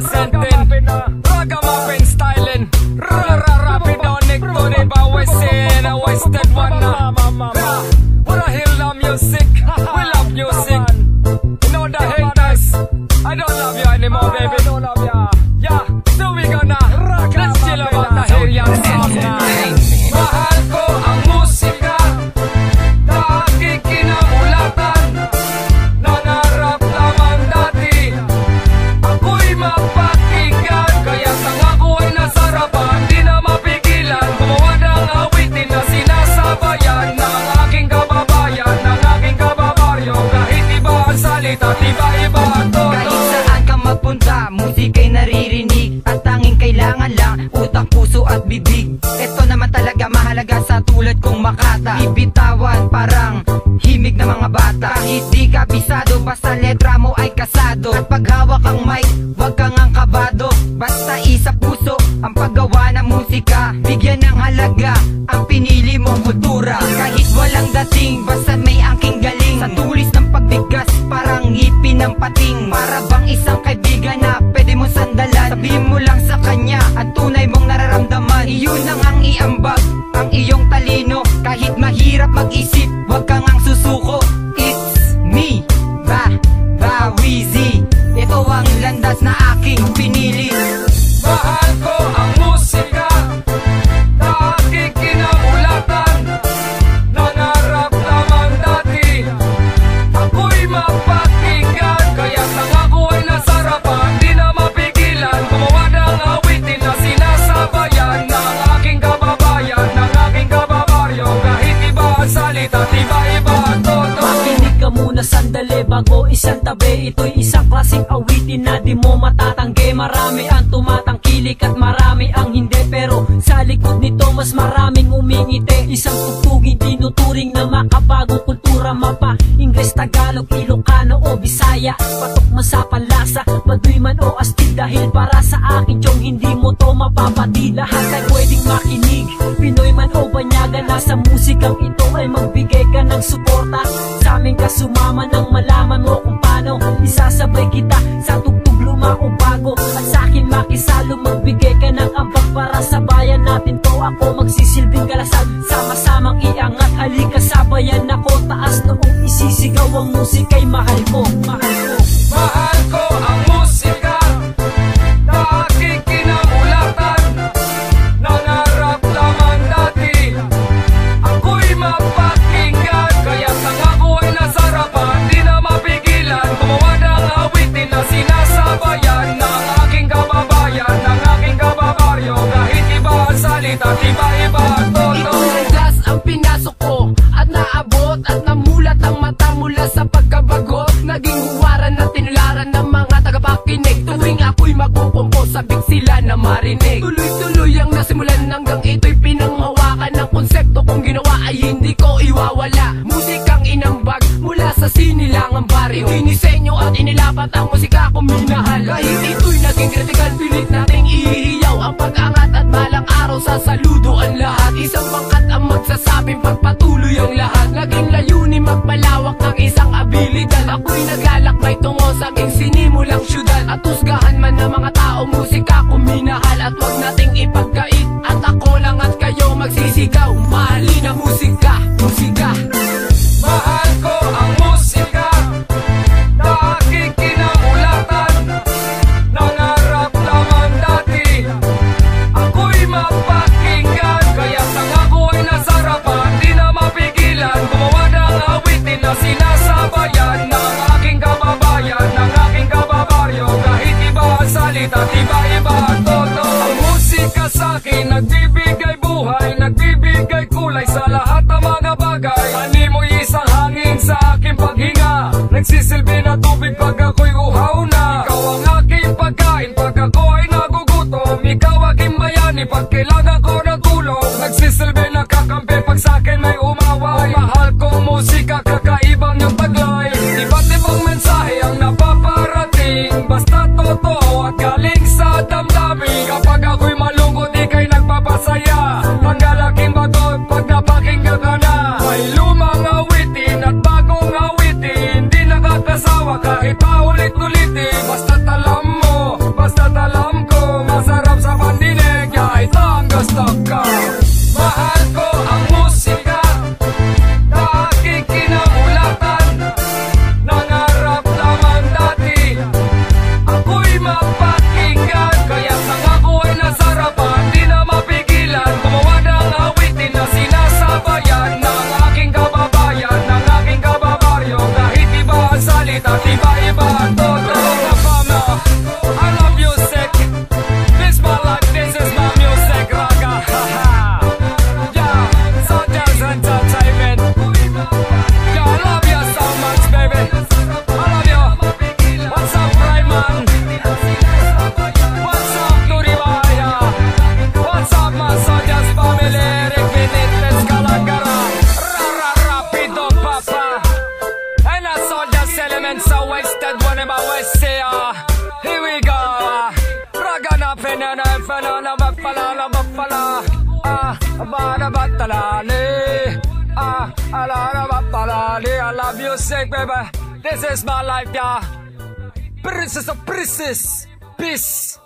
sending ragamuffin styling. Rapidonic, Tony Bawesen, a wasted one. What a hill of music, we love music. You know the haters, I don't love you anymore, baby. Yeah, so we gonna let's chill about the hill young song. Mahal ko ang musika na aking kinamulatan. Nangarap lamang dati ako'y mapakinggan, kaya tanga ko ay nasarapan. Di na mapigilan gumawa ng awitin na sinasabayan ng aking kababayan, ng aking kababaryo. Kahit iba ang salita, iba-iba ang tono. Kahit saan ka magpunta, musika'y naririnig. Ang tanging kailangan lang, utak, puso at bibig. Ito naman talaga mahalaga sa tulad kong Makata. Ibitawan parang himig ng mga bata. Kahit di kabisado, basta letra mo ay kasado. At paghawak ang mic, wag kang ang kabado. Basta isa puso ang paggawa ng musika. Bigyan ng halaga ang pinili mong kultura. Kahit walang dating, basta may angking galing. Sa tulis ng pagbigas, parang ngipin ng pating. Para bang isang kaibigan na pwede mo sandalan. Sabihin mo lang sa kanya ang tunay mong nararamdaman. Iyon lang ang iambag, ang iyong talino. Kahit mahirap mag-isip, wag kang ang susuko. It's me, Bawizi. Ito ang landas na aking pinili. Mahal ko ang musika na aking kinamulatan. Nangarap lamang dati ako'y mapakinggan, kaya tanga ko ay nasarapan. Di na mapigilan gumawa ng awitin na sinasabayan ng aking kababayan, ng aking kababaryo. Kahit iba ang salita, iba-iba ang tono. Makinig ka muna sandali bago isang tabi. Ito'y isang klaseng awitin na di mo matatanggi. Marami ang tumatangkilik at marami ang hindi, pero sa likod nito mas maraming umingiti. Isang tugtugin tinuturing na makabagong kultura. Mapa, Ingles, Tagalog, Ilocano o Bisaya. Patok man sa panlasa, Baduy man o astig. Dahil para sa akin yung hindi mo to mapapati. Lahat ay pwedeng makinig, Pinoy man o banyaga. Nasa musikang ito ay magbigay ka ng suporta. Sa amin ka sumama nang malaman mo kung paano isasabay kita sa tugtog luma o bago. At sa akin makisalo, magbigay ka ng ambag para sa bayan natin to. Ako magsisilbing kalasag, sama-samang iangat. Halika sabayan ako, taas noong isisigaw ang musika'y mahal ko, mahal ko. Mahal ko ang musika na aking kinamulatan. Nangarap lamang dati ako'y mapakinggan, kaya tanga ko ay nasarapan. Di na mapigilan gumawa ng awitin na sinasabayan ng aking kababayan, ng aking kababaryo. Kahit iba ang salita, iba-iba ang tono. Itulas ang pinasok ko at naabot at namulat ang mata mula sa pagkabagot. Naging huwaran na tinularan ng mga tagapakinig. Tuwing ako'y magkukumpo, sabik sila na marinig. Tuloy-tuloy ang nasimulan hanggang ito'y pinanghawakan ng konsepto kong ginawa ay hindi ko iwawala. Musikang inambag mula sa sinilangang baryo. Dinisenyo at inilapat ang musika kong minahal. Kahit ito'y naging kritikal, pilit nating ihiyaw ang pag-angat at balang araw sa saludo ang lahat. Isang pangkat ang magsasabing pagpatuloy ang lahat. Naging layunin magpalawak ng isang abilidad. Ako'y naglalakbay tungo sa aming sinimulang syudad. At husgahan man ng mga tao, musika kong minahal. At huwag nating ipagkait, at ako lang at kayo magsisigaw. Mahalin ang musika, musika. Mahal ko ang musika na aking kinamulatan. Nangarap lamang dati ako'y mapakinggan, kaya tanga ko ay nasarapan. Di na mapigilan gumawa ng awitin na sinasabayan ng aking kababayan, ng aking kababaryo. Kahit iba ang salita, iba-iba ang tono. Ang musika sa'kin nagbibigay buhay, nagbibigay kulay sa lahat ng mga bagay. Animoy isang hangin sa aking paghinga, nagsisilbi na tubig pag ako'y uhaw na. Ikaw ang aking pagkain pag ako ay nagugutom. Ikaw aking bayani pag kailangan ko ng tulong. Nagsisilbi na kakampi pag sa'kin may umaway. Mahal ko musika, kakaibang yung taglay. Iba't ibang mensahe ang napaparating, basta totoo at galing sa damdamin. Kapag ako'y malungkot, ika'y nagpapasaya. Tanggal aking bagot pag napakinggan ka na. May lumang awitin at bagong awitin, di nakakasawa kahit paulit-ulitin. Basta alam mo, basta mahal ko ang musika na aking kinamulatan. Nangarap lamang dati ako'y mapakinggan, kaya nang ako ay nasarapan, di na mapigilan gumawa ng awitin na sinasabayan ng aking kababayan, ng aking kababaryo. Kahit iba ang salita, iba-iba ang todo. I love music, this my life, this is my music, raga. Yeah, Soldiers Entertainment. Yeah, I love you so much, baby. I love you. What's up, Rayman? What's up, Turibaya? What's up, my Soldiers family? Rick Benitez, Calangara. Rapido, Papa. And a Soldiers elements are wasted when I'm wasted. Here we go. Ragana penana fenana bafala bafala. Bada batalani. Alana bafalani. I love you, sick baby. This is my life, yeah. Princess of princess. Peace.